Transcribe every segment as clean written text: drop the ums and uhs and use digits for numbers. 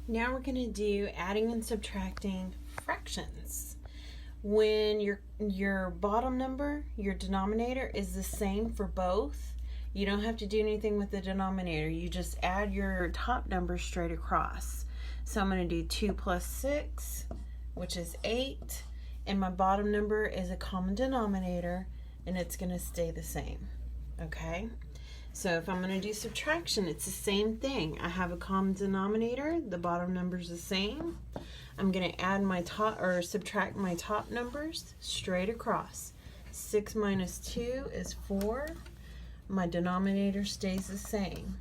Now we're going to do adding and subtracting fractions. When your bottom number, your denominator, is the same for both, you don't have to do anything with the denominator. You just add your top number straight across. So I'm going to do 2 plus 6, which is 8, and my bottom number is a common denominator, and it's going to stay the same. Okay? So if I'm going to do subtraction, it's the same thing. I have a common denominator, the bottom number is the same. I'm going to add my top, or subtract my top numbers straight across. 6 minus 2 is 4. My denominator stays the same.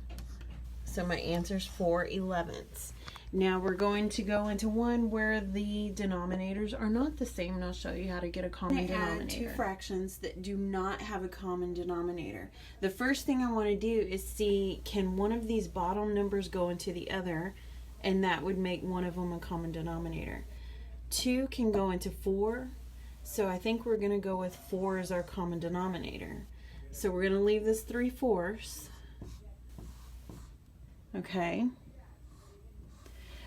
So my answer is 4/11. Now we're going to go into one where the denominators are not the same, and I'll show you how to get a common denominator. Add two fractions that do not have a common denominator. The first thing I want to do is see, can one of these bottom numbers go into the other, and that would make one of them a common denominator. 2 can go into 4, so I think we're going to go with 4 as our common denominator. So we're going to leave this 3/4. Okay.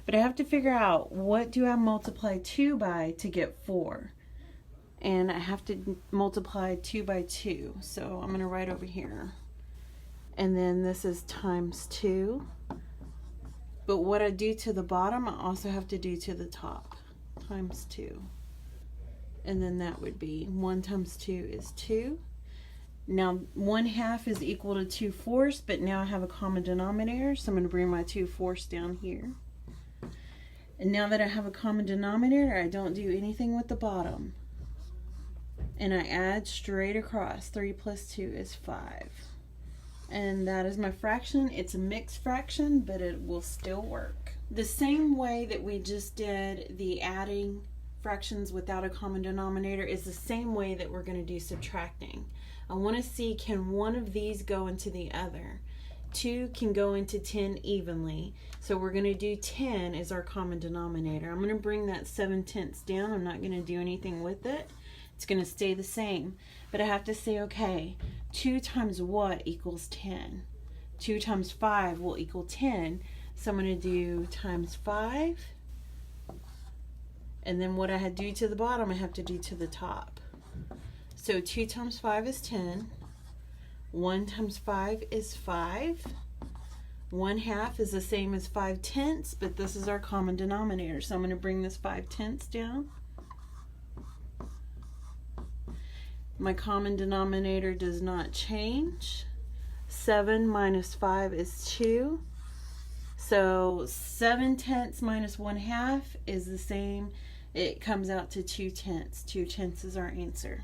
But I have to figure out, what do I multiply 2 by to get 4? And I have to multiply 2 by 2. So I'm going to write over here. And then this is times 2. But what I do to the bottom, I also have to do to the top. Times 2. And then that would be 1 times 2 is 2. Now 1/2 is equal to 2/4, but now I have a common denominator, so I'm going to bring my 2/4 down here. And now that I have a common denominator, I don't do anything with the bottom. And I add straight across. 3 plus 2 is 5. And that is my fraction. It's a mixed fraction, but it will still work. The same way that we just did the adding fractions without a common denominator is the same way that we're going to do subtracting. I want to see, can one of these go into the other? 2 can go into 10 evenly, so we're going to do 10 as our common denominator. I'm going to bring that 7/10 down. I'm not going to do anything with it. It's going to stay the same. But I have to say, okay, 2 times what equals 10? 2 times 5 will equal 10. So I'm going to do times 5. And then what I had to do to the bottom, I have to do to the top. So 2 times 5 is 10. 1 times 5 is 5. 1/2 is the same as 5/10, but this is our common denominator. So I'm going to bring this 5/10 down. My common denominator does not change. 7 minus 5 is 2. So 7/10 minus 1/2 is the same. It comes out to 2/10. 2/10 is our answer.